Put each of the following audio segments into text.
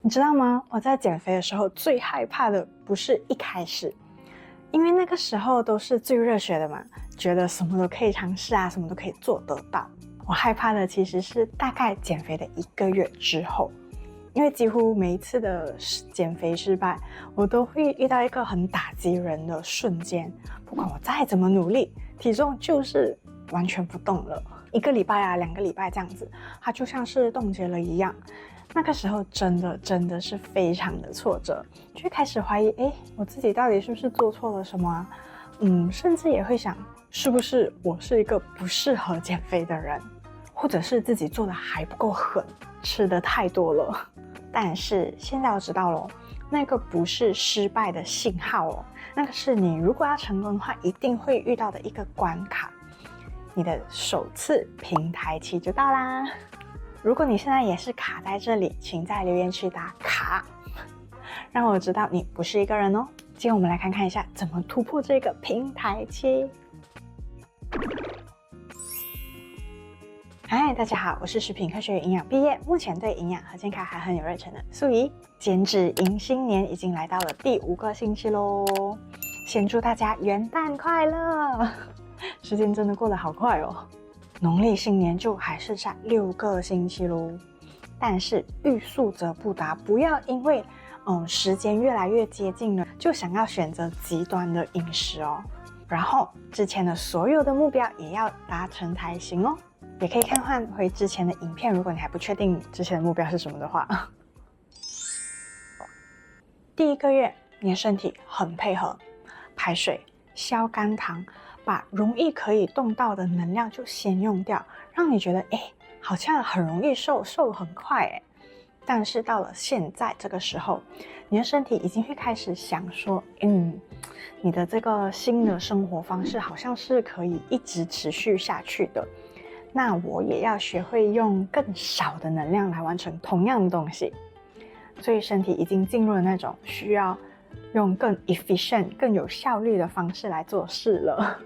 你知道吗？我在减肥的时候最害怕的不是一开始，因为那个时候都是最热血的嘛，觉得什么都可以尝试啊，什么都可以做得到。我害怕的其实是大概减肥的1个月之后，因为几乎每一次的减肥失败，我都会遇到一个很打击人的瞬间，不管我再怎么努力，体重就是完全不动了。1个礼拜啊，2个礼拜这样子，它就像是冻结了一样。那个时候真的是非常的挫折，就开始怀疑，我自己到底是不是做错了什么啊？甚至也会想，是不是我是一个不适合减肥的人，或者是自己做的还不够狠，吃的太多了。但是现在我知道了，那个不是失败的信号哦，那个是你如果要成功的话，一定会遇到的一个关卡，你的首次平台期就到啦。如果你现在也是卡在这里，请在留言区打卡，让我知道你不是一个人哦。今天我们来看看一下怎么突破这个平台期。嗨，大家好，我是食品科学与营养毕业，目前对营养和健康还很有热忱的素怡。减脂迎新年已经来到了第5个星期咯，先祝大家元旦快乐！时间真的过得好快哦。农历新年就还是差6个星期咯，但是欲速则不达，不要因为时间越来越接近了，就想要选择极端的饮食哦。然后之前的所有的目标也要达成才行哦。也可以看回之前的影片，如果你还不确定之前的目标是什么的话。第1个月，你的身体很配合，排水、消肝糖。把容易可以动到的能量就先用掉，让你觉得好像很容易瘦很快但是到了现在这个时候，你的身体已经会开始想说，你的这个新的生活方式好像是可以一直持续下去的，那我也要学会用更少的能量来完成同样的东西，所以身体已经进入了那种需要用更 efficient 更有效率的方式来做事了。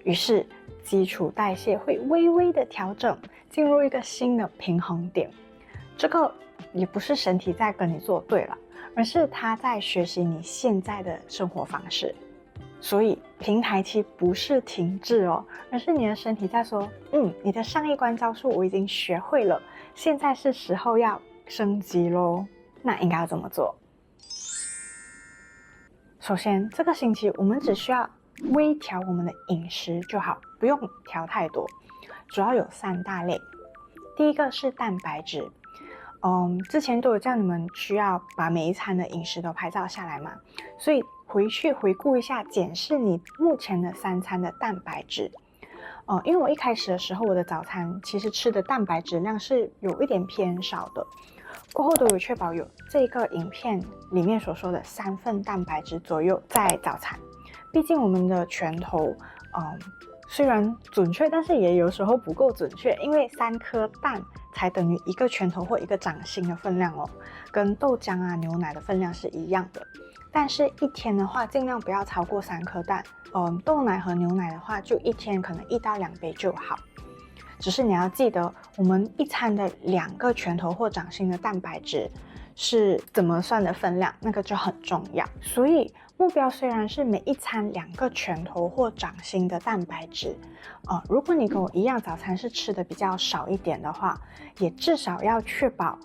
于是基础代谢会微微的调整，进入一个新的平衡点。这个也不是身体在跟你作对了，而是它在学习你现在的生活方式。所以平台期不是停滞哦，而是你的身体在说，你的上一关招数我已经学会了，现在是时候要升级咯。那应该要怎么做？首先这个星期我们只需要微调我们的饮食就好，不用调太多，主要有3大类。第一个是蛋白质，之前都有叫你们需要把每一餐的饮食都拍照下来嘛，所以回去回顾一下，检视你目前的3餐的蛋白质。因为我一开始的时候，我的早餐其实吃的蛋白质量是有一点偏少的，过后都有确保有这个影片里面所说的3份蛋白质左右在早餐。毕竟我们的拳头，虽然准确，但是也有时候不够准确，因为3颗蛋才等于1个拳头或1个掌心的分量哦，跟豆浆啊、牛奶的分量是一样的。但是1天的话，尽量不要超过3颗蛋。豆奶和牛奶的话，就1天可能1到2杯就好。只是你要记得，我们一餐的2个拳头或掌心的蛋白质是怎么算的分量，那个就很重要。所以目标虽然是每一餐2个拳头或掌心的蛋白质，如果你跟我一样早餐是吃的比较少一点的话，也至少要确保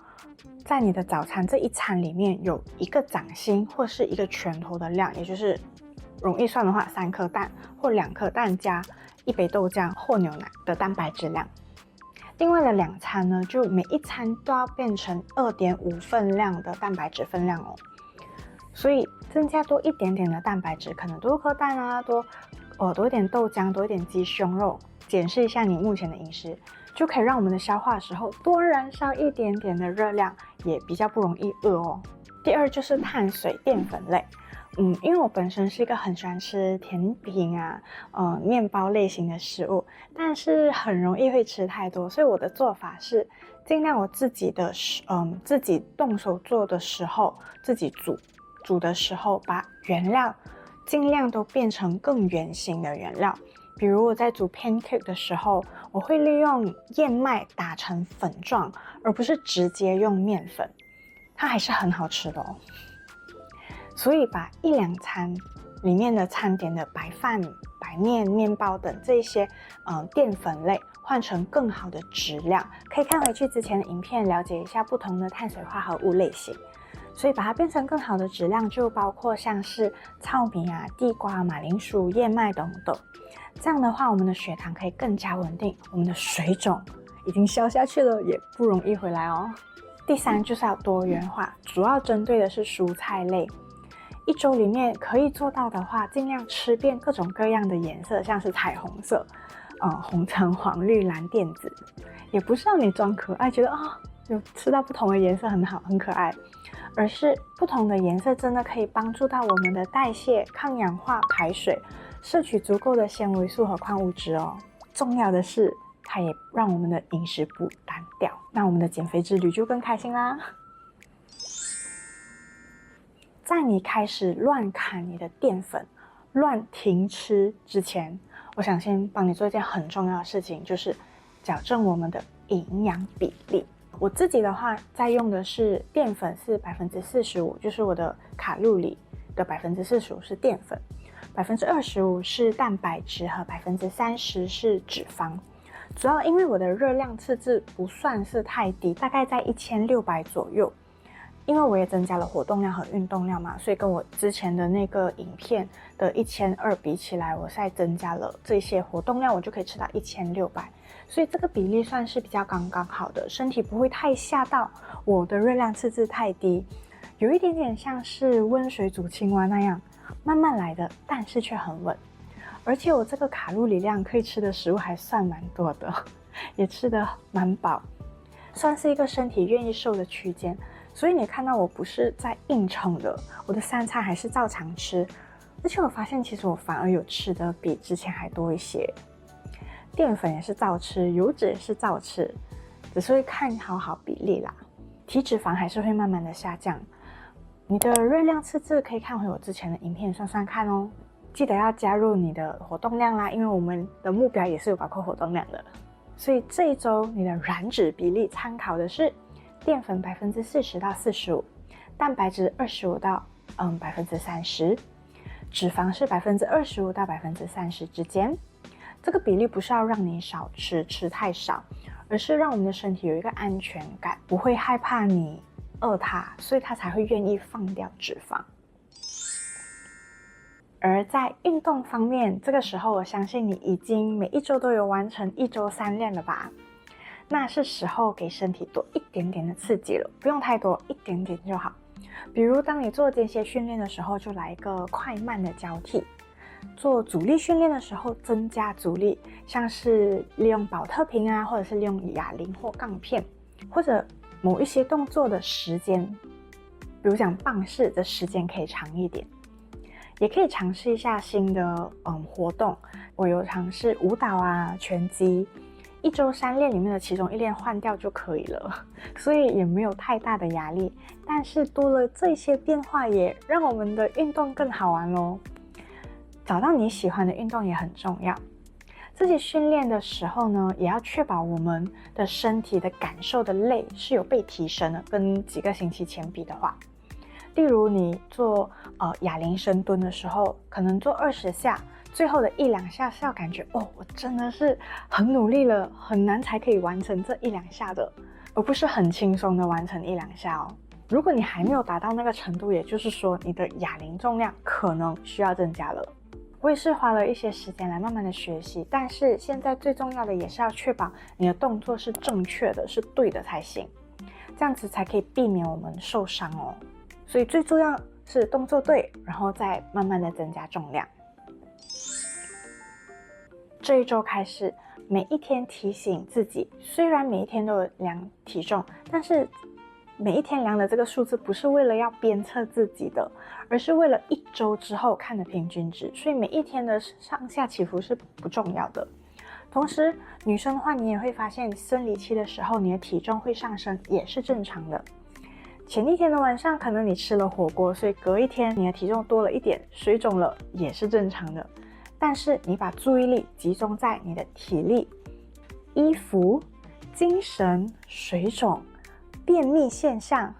在你的早餐这一餐里面有1个掌心或是1个拳头的量，也就是容易算的话3颗蛋或2颗蛋加1杯豆浆或牛奶的蛋白质量。另外的2餐呢，就每一餐都要变成2.5份量的蛋白质分量哦。所以增加多一点点的蛋白质，可能多颗蛋啊，多一点豆浆，多一点鸡胸肉，检视一下你目前的饮食，就可以让我们的消化的时候多燃烧一点点的热量，也比较不容易饿哦。第2就是碳水淀粉类。因为我本身是一个很喜欢吃甜品啊、面包类型的食物，但是很容易会吃太多，所以我的做法是尽量我自己动手做的时候，自己煮的时候，把原料尽量都变成更圆形的原料。比如我在煮 pancake 的时候，我会利用燕麦打成粉状，而不是直接用面粉。它还是很好吃的哦。所以把一两餐里面的餐点的白饭、白面、面包等这些淀粉类换成更好的质量，可以看回去之前的影片，了解一下不同的碳水化合物类型。所以把它变成更好的质量，就包括像是糙米啊、地瓜、马铃薯、燕麦等等。这样的话，我们的血糖可以更加稳定，我们的水肿已经消下去了，也不容易回来哦。第三就是要多元化，主要针对的是蔬菜类。一周里面可以做到的话，尽量吃遍各种各样的颜色，像是彩虹色、红橙黄绿蓝靛紫。也不是让你装可爱，觉得有吃到不同的颜色很好很可爱，而是不同的颜色真的可以帮助到我们的代谢、抗氧化、排水，摄取足够的纤维素和矿物质哦。重要的是，它也让我们的饮食不单调，那我们的减肥之旅就更开心啦。在你开始乱砍你的淀粉、乱停吃之前，我想先帮你做一件很重要的事情，就是矫正我们的营养比例。我自己的话，在用的是淀粉是45%，就是我的卡路里的45%是淀粉，25%是蛋白质和30%是脂肪。主要因为我的热量赤字不算是太低，大概在1600左右。因为我也增加了活动量和运动量嘛，所以跟我之前的那个影片的1200比起来，我现在增加了这些活动量，我就可以吃到1600，所以这个比例算是比较刚刚好的，身体不会太吓到我的热量赤字太低，有一点点像是温水煮青蛙那样，慢慢来的，但是却很稳。而且我这个卡路里量可以吃的食物还算蛮多的，也吃得蛮饱，算是一个身体愿意瘦的区间。所以你看到我不是在硬撑的，我的3餐还是照常吃，而且我发现其实我反而有吃的比之前还多一些，淀粉也是照吃，油脂也是照吃，只是会看好比例啦，体脂肪还是会慢慢的下降。你的热量赤字可以看回我之前的影片算算看哦，记得要加入你的活动量啦，因为我们的目标也是有包括活动量的。所以这一周你的燃脂比例参考的是淀粉40%到45%，蛋白质25%到30%，脂肪是25%到30%之间。这个比例不是要让你少吃，吃太少，而是让我们的身体有一个安全感，不会害怕你饿它，所以它才会愿意放掉脂肪。而在运动方面，这个时候我相信你已经每一周都有完成1周3练了吧？那是时候给身体多一点点的刺激了，不用太多，一点点就好。比如当你做间歇训练的时候，就来一个快慢的交替；做阻力训练的时候，增加阻力，像是利用保特瓶啊，或者是利用哑铃或杠片，或者某一些动作的时间，比如讲棒式的时间可以长一点。也可以尝试一下新的活动，我有尝试舞蹈啊、拳击，1周3练里面的其中1练换掉就可以了，所以也没有太大的压力。但是多了这些变化，也让我们的运动更好玩咯。找到你喜欢的运动也很重要。自己训练的时候呢，也要确保我们的身体的感受的累是有被提升的，跟几个星期前比的话。例如你做哑铃深蹲的时候，可能做20下，最后的1-2下是要感觉我真的是很努力了，很难才可以完成这1-2下的，而不是很轻松的完成1-2下哦。如果你还没有达到那个程度，也就是说你的哑铃重量可能需要增加了。我也是花了一些时间来慢慢的学习，但是现在最重要的也是要确保你的动作是正确的，是对的才行，这样子才可以避免我们受伤哦。所以最重要是动作对，然后再慢慢的增加重量。这一周开始，每一天提醒自己，虽然每一天都有量体重，但是每一天量的这个数字不是为了要鞭策自己的，而是为了1周之后看的平均值，所以每一天的上下起伏是不重要的。同时，女生的话，你也会发现生理期的时候，你的体重会上升，也是正常的。前一天的晚上，可能你吃了火锅，所以隔一天你的体重多了一点，水肿了也是正常的。但是你把注意力集中在你的体力、衣服、精神、水肿、便秘现象、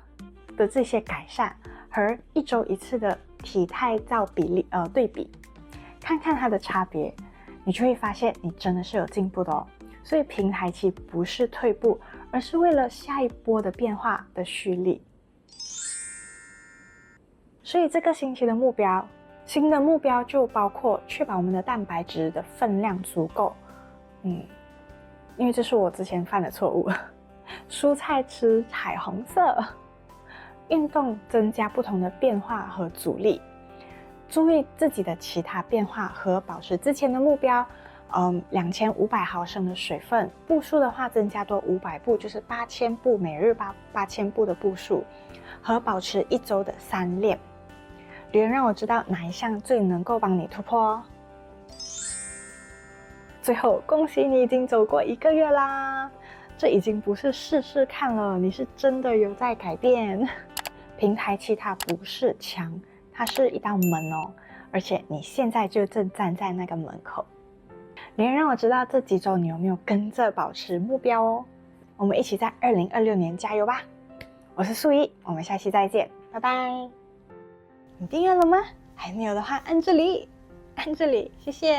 的这些改善和1周1次的体态照对比，看看它的差别，你就会发现你真的是有进步的哦。所以平台期不是退步，而是为了下一波的变化的蓄力。所以这个星期的新的目标就包括确保我们的蛋白质的分量足够。因为这是我之前犯的错误。蔬菜吃彩虹色，运动增加不同的变化和阻力，注意自己的其他变化和保持之前的目标。2500毫升的水分，步数的话增加多500步，就是8000步，每日8000步的步数，和保持1周的3练。留言让我知道哪一项最能够帮你突破哦。最后，恭喜你已经走过1个月啦！这已经不是试试看了，你是真的有在改变。平台期它不是墙，它是一道门哦，而且你现在就正站在那个门口。留言让我知道这几周你有没有跟着保持目标哦。我们一起在2026年加油吧！我是素一，我们下期再见，拜拜。你订阅了吗？还没有的话，按这里，谢谢。